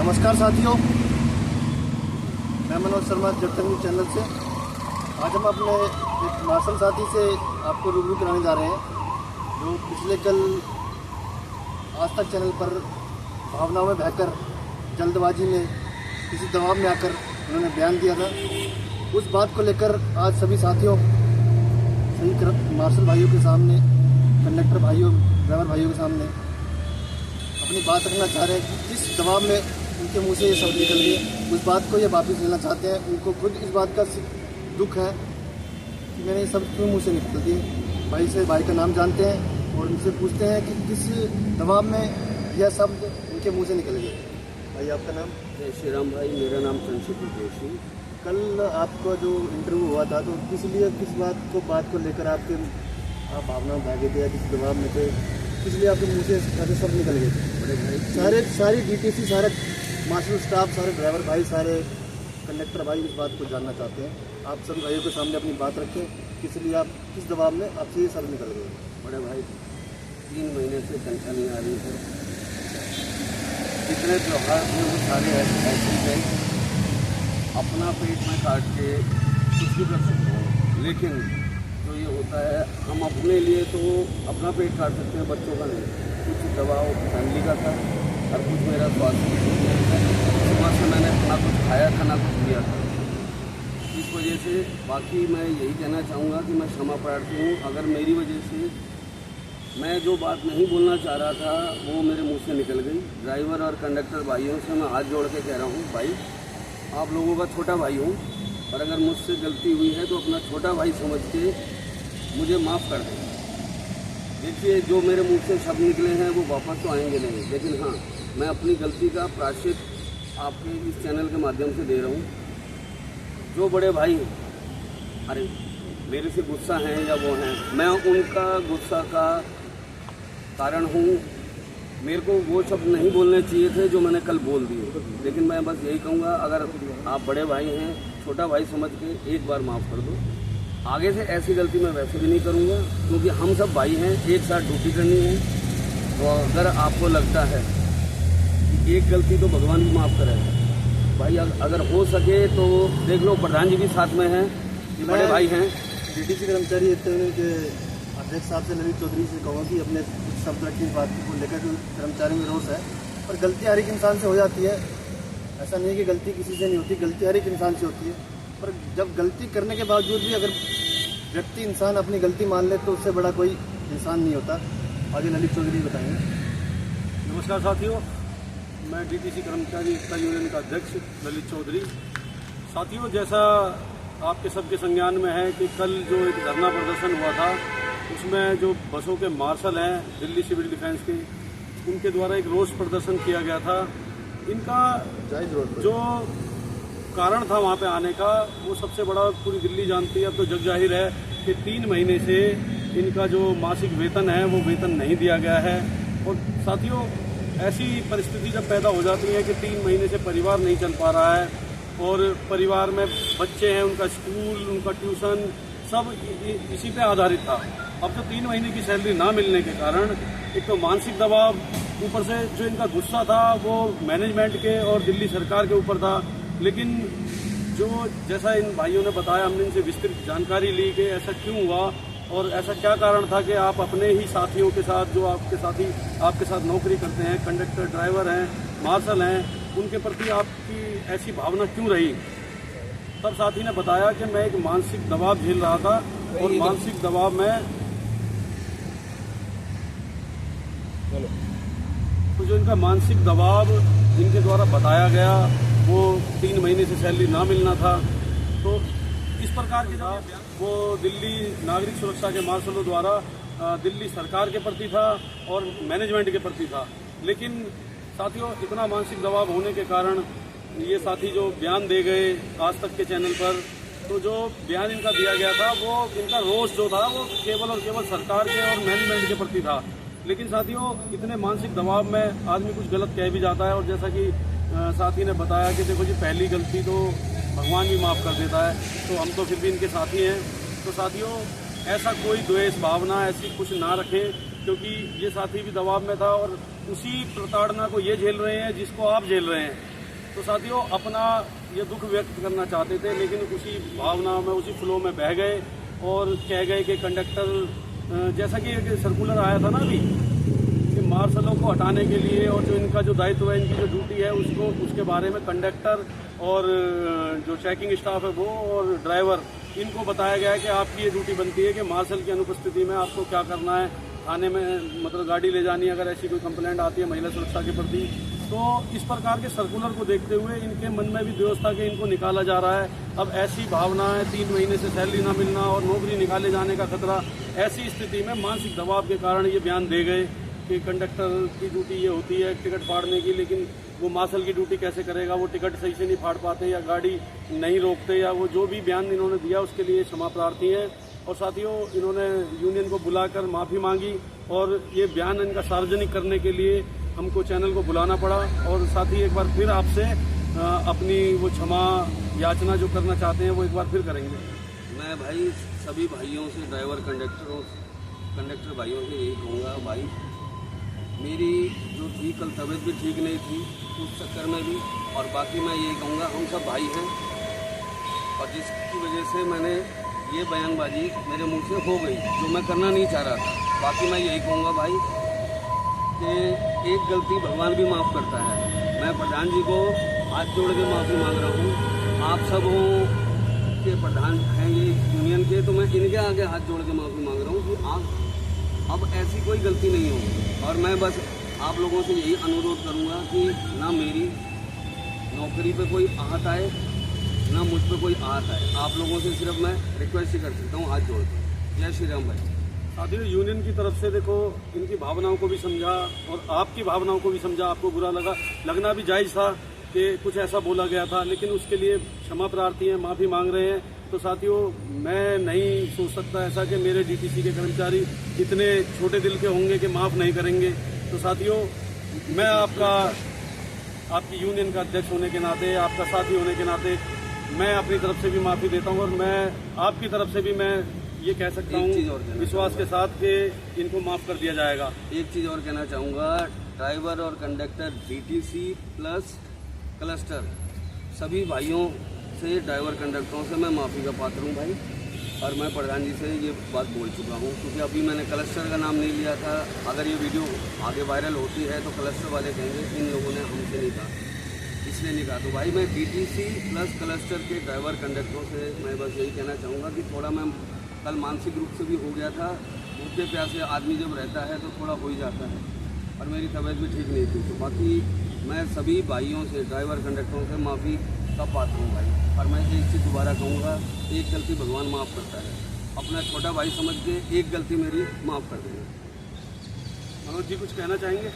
नमस्कार साथियों, मैं मनोज शर्मा जगतंग चैनल से। आज हम अपने एक मार्शल साथी से आपको रूबरू कराने जा रहे हैं, जो पिछले कल आज तक चैनल पर भावनाओं में बहकर जल्दबाजी में किसी दबाव में आकर उन्होंने बयान दिया था। उस बात को लेकर आज सभी साथियों, सभी मार्शल भाइयों के सामने, कंडक्टर भाइयों, ड्राइवर भाइयों के सामने अपनी बात रखना चाह रहे हैं कि जिस दबाव में उनके मुंह से ये शब्द निकल गए, उस बात को ये वापस लेना चाहते हैं। उनको खुद इस बात का दुख है कि मैंने ये शब्द क्यों मुंह से निकल दिए। भाई से भाई का नाम जानते हैं और उनसे पूछते हैं कि किस दबाव में यह शब्द उनके मुंह से निकल गए। भाई, आपका नाम? जय श्री राम भाई, मेरा नाम चंद्रशेखर जोशी। कल आपका जो इंटरव्यू हुआ था, तो किस बात को लेकर आप भावना में भागे थे या किस दबाव में थे, इसलिए आपके मुँह से ऐसे शब्द निकल गए थे? बड़े भाई, सारी डीटीसी, सारे मार्शल स्टाफ, सारे ड्राइवर भाई, सारे कंडक्टर भाई इस बात को जानना चाहते हैं। आप सभी भाइयों के सामने अपनी बात रखें, इसलिए आप किस दबाव में आपसे ये शब्द निकल गए? बड़े भाई, 3 महीने से तनख्वाह नहीं आ रही है। जितने त्यौहार थे वो सारे ऐसे गए। अपना पेट में काट के कुछ भी कर सकते हैं, लेकिन तो ये होता है, हम अपने लिए तो अपना पेट काट सकते हैं, बच्चों का नहीं। कुछ दबाव फैमिली का था और कुछ मेरा स्वास्थ्य सुबह से मैंने ना कुछ खाया था ना कुछ लिया था। इस वजह से बाकी मैं यही कहना चाहूँगा कि मैं क्षमा प्रार्थी हूँ अगर मेरी वजह से मैं जो बात नहीं बोलना चाह रहा था वो मेरे मुँह से निकल गई। ड्राइवर और कंडक्टर भाइयों से मैं हाथ जोड़ के कह रहा हूँ, भाई आप लोगों का छोटा भाई हूँ, और अगर मुझसे गलती हुई है तो अपना छोटा भाई समझ के मुझे माफ़ कर दें। देखिए, जो मेरे मुंह से शब्द निकले हैं वो वापस तो आएंगे नहीं, लेकिन हाँ, मैं अपनी गलती का प्रायश्चित आपके इस चैनल के माध्यम से दे रहा हूँ। जो बड़े भाई अरे मेरे से गुस्सा हैं या वो हैं, मैं उनका गुस्सा का कारण हूँ। मेरे को वो शब्द नहीं बोलने चाहिए थे जो मैंने कल बोल दिए, लेकिन मैं बस यही कहूँगा, अगर आप बड़े भाई हैं, छोटा भाई समझ के एक बार माफ़ कर दो। आगे से ऐसी गलती मैं वैसे भी नहीं करूँगा, क्योंकि हम सब भाई हैं, एक साथ ड्यूटी करनी है। तो अगर आपको लगता है कि एक गलती तो भगवान भी माफ़ करेगा, भाई अगर हो सके तो देख लो, प्रधान जी भी साथ में हैं, बड़े भाई हैं। डीटीसी कर्मचारी के अध्यक्ष साहब से, ललित चौधरी से कहूँ कि अपने कुछ शब्द रखी बात को लेकर जो कर्मचारी में रोष है, और गलती हर एक इंसान से हो जाती है। ऐसा नहीं है कि गलती किसी से नहीं होती, गलती हर एक इंसान से होती है। पर जब गलती करने के बावजूद भी अगर व्यक्ति, इंसान अपनी गलती मान ले तो उससे बड़ा कोई इंसान नहीं होता। आगे ललित चौधरी बताएंगे। नमस्कार साथियों, मैं डीटीसी कर्मचारी एकता यूनियन का अध्यक्ष ललित चौधरी। साथियों, जैसा आपके सबके संज्ञान में है कि कल जो एक धरना प्रदर्शन हुआ था, उसमें जो बसों के मार्शल हैं दिल्ली सिविल डिफेंस के, उनके द्वारा एक रोष प्रदर्शन किया गया था। इनका जो कारण था वहाँ पे आने का, वो सबसे बड़ा पूरी दिल्ली जानती है, अब तो जग जाहिर है कि 3 महीने से इनका जो मासिक वेतन है वो वेतन नहीं दिया गया है। और साथियों, ऐसी परिस्थिति जब पैदा हो जाती है कि 3 महीने से परिवार नहीं चल पा रहा है, और परिवार में बच्चे हैं, उनका स्कूल, उनका ट्यूशन सब इसी पे आधारित था। अब तो 3 महीने की सैलरी ना मिलने के कारण एक तो मानसिक दबाव, ऊपर से जो इनका गुस्सा था वो मैनेजमेंट के और दिल्ली सरकार के ऊपर था। लेकिन जो जैसा इन भाइयों ने बताया, हमने इनसे विस्तृत जानकारी ली कि ऐसा क्यों हुआ और ऐसा क्या कारण था कि आप अपने ही साथियों के साथ, जो आपके साथी आपके साथ नौकरी करते हैं, कंडक्टर, ड्राइवर हैं, मार्शल हैं, उनके प्रति आपकी ऐसी भावना क्यों रही। तब साथी ने बताया कि मैं एक मानसिक दबाव झेल रहा था, और मानसिक दबाव में तो जो इनका मानसिक दबाव इनके द्वारा बताया गया वो 3 महीने से सैलरी ना मिलना था। तो इस प्रकार की था वो दिल्ली नागरिक सुरक्षा के मार्शलों द्वारा दिल्ली सरकार के प्रति था और मैनेजमेंट के प्रति था। लेकिन साथियों, इतना मानसिक दबाव होने के कारण ये साथी जो बयान दे गए आज तक के चैनल पर, तो जो बयान इनका दिया गया था वो इनका रोष जो था वो केवल और केवल सरकार के और मैनेजमेंट के प्रति था। लेकिन साथियों, इतने मानसिक दबाव में आदमी कुछ गलत कह भी जाता है, और जैसा कि साथी ने बताया कि देखो जी, पहली गलती तो भगवान भी माफ़ कर देता है, तो हम तो फिर भी इनके साथी हैं। तो साथियों, ऐसा कोई द्वेष भावना ऐसी कुछ ना रखें, क्योंकि ये साथी भी दबाव में था और उसी प्रताड़ना को ये झेल रहे हैं जिसको आप झेल रहे हैं। तो साथियों अपना ये दुख व्यक्त करना चाहते थे, लेकिन उसी भावना में उसी फ्लो में बह गए और कह गए कि कंडक्टर, जैसा कि एक सर्कुलर आया था ना अभी कि मार्शलों को हटाने के लिए और जो इनका जो दायित्व है, इनकी जो ड्यूटी है उसके बारे में कंडक्टर और जो चेकिंग स्टाफ है वो और ड्राइवर, इनको बताया गया है कि आपकी ये ड्यूटी बनती है कि मार्शल की अनुपस्थिति में आपको क्या करना है, थाने में मतलब गाड़ी ले जानी है अगर ऐसी कोई कंप्लेंट आती है महिला सुरक्षा के प्रति। तो इस प्रकार के सर्कुलर को देखते हुए इनके मन में भी व्यवस्था के इनको निकाला जा रहा है। अब ऐसी भावना है 3 महीने से सैलरी ना मिलना और नौकरी निकाले जाने का खतरा, ऐसी स्थिति में मानसिक दबाव के कारण ये बयान दे गए कि कंडक्टर की ड्यूटी ये होती है टिकट फाड़ने की, लेकिन वो मार्शल की ड्यूटी कैसे करेगा, वो टिकट सही से नहीं फाड़ पाते या गाड़ी नहीं रोकते, या वो जो भी बयान इन्होंने दिया उसके लिए क्षमा प्रार्थी हैं। और साथियों इन्होंने यूनियन को बुलाकर माफ़ी मांगी और ये बयान इनका सार्वजनिक करने के लिए हमको चैनल को बुलाना पड़ा। और साथ ही एक बार फिर आपसे अपनी वो क्षमा याचना जो करना चाहते हैं वो एक बार फिर करेंगे। मैं भाई सभी भाइयों से, ड्राइवर कंडक्टर भाइयों से यही कहूँगा, भाई मेरी जो थी कल तबीयत भी ठीक नहीं थी उस चक्कर में भी, और बाकी मैं यही कहूँगा हम सब भाई हैं, और जिसकी वजह से मैंने ये बयानबाजी मेरे मुंह से हो गई जो मैं करना नहीं चाह रहा था। बाकी मैं यही कहूँगा भाई कि एक गलती भगवान भी माफ़ करता है। मैं प्रधान जी को हाथ जोड़ के माफ़ी मांग रहा हूँ, आप सब हो के प्रधान हैं ये यूनियन के, तो मैं इनके आगे हाथ जोड़ के माफ़ी मांग रहा हूँ कि आप अब ऐसी कोई गलती नहीं होगी। और मैं बस आप लोगों से यही अनुरोध करूँगा कि ना मेरी नौकरी पे कोई आहत आए, ना मुझ पे कोई आहत आए। आप लोगों से सिर्फ मैं रिक्वेस्ट ही कर सकता हूँ हाथ जोड़ के। जय श्री राम भाई। साथियों यूनियन की तरफ से देखो इनकी भावनाओं को भी समझा और आपकी भावनाओं को भी समझा। आपको बुरा लगना भी जायज़ था कि कुछ ऐसा बोला गया था, लेकिन उसके लिए क्षमा प्रार्थी हैं, माफ़ी मांग रहे हैं। तो साथियों मैं नहीं सोच सकता ऐसा कि मेरे डीटीसी के कर्मचारी इतने छोटे दिल के होंगे कि माफ़ नहीं करेंगे। तो साथियों मैं आपकी यूनियन का अध्यक्ष होने के नाते, आपका साथी होने के नाते मैं अपनी तरफ से भी माफ़ी देता हूं और मैं आपकी तरफ से भी मैं ये कह सकता हूं विश्वास के साथ कि इनको माफ़ कर दिया जाएगा। एक चीज़ और कहना चाहूँगा, ड्राइवर और कंडक्टर डीटीसी प्लस क्लस्टर सभी भाइयों से, ड्राइवर कंडक्टरों से मैं माफ़ी का पात्र हूँ भाई। और मैं प्रधान जी से ये बात बोल चुका हूँ, क्योंकि अभी मैंने क्लस्टर का नाम नहीं लिया था। अगर ये वीडियो आगे वायरल होती है तो क्लस्टर वाले कहेंगे इन लोगों ने हमसे नहीं कहा, इसलिए नहीं कहा। तो भाई मैं डीटीसी प्लस क्लस्टर के ड्राइवर कंडक्टरों से मैं बस यही कहना चाहूँगा कि थोड़ा मैं कल मानसिक रूप से भी हो गया था। भूखे प्यासे आदमी जब रहता है तो थोड़ा हो ही जाता है, और मेरी तबीयत भी ठीक नहीं थी। तो बाकी मैं सभी भाइयों से, ड्राइवर कंडक्टरों से माफ़ी का पात्र हूँ भाई। और मैं एक चीज़ दोबारा कहूँगा, एक गलती भगवान माफ़ करता है, अपना छोटा भाई समझ के एक गलती मेरी माफ़ कर देंगे। मनोज जी कुछ कहना चाहेंगे?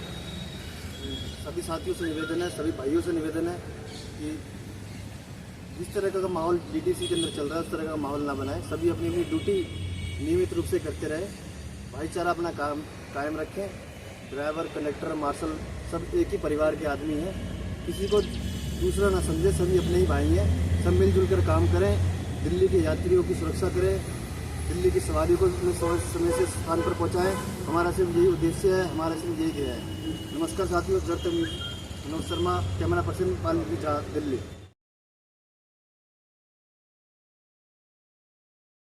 सभी साथियों से निवेदन है, सभी भाइयों से निवेदन है कि जिस तरह का माहौल डीटीसी के अंदर चल रहा है उस तरह का माहौल ना बनाए। सभी अपनी अपनी ड्यूटी नियमित रूप से करते रहे, भाईचारा अपना काम कायम रखें। ड्राइवर, कंडक्टर, मार्शल सब एक ही परिवार के आदमी हैं, किसी को दूसरा ना समझे, सभी अपने ही भाई हैं। सब मिलजुल कर काम करें, दिल्ली के यात्रियों की सुरक्षा करें, दिल्ली की सवारी को समय से स्थान पर पहुंचाएं। हमारा सिर्फ यही उद्देश्य है, हमारा सिर्फ यही ध्येय है। नमस्कार साथियों, जब तक मनोज शर्मा, कैमरा पर्सन, पाल दिल्ली।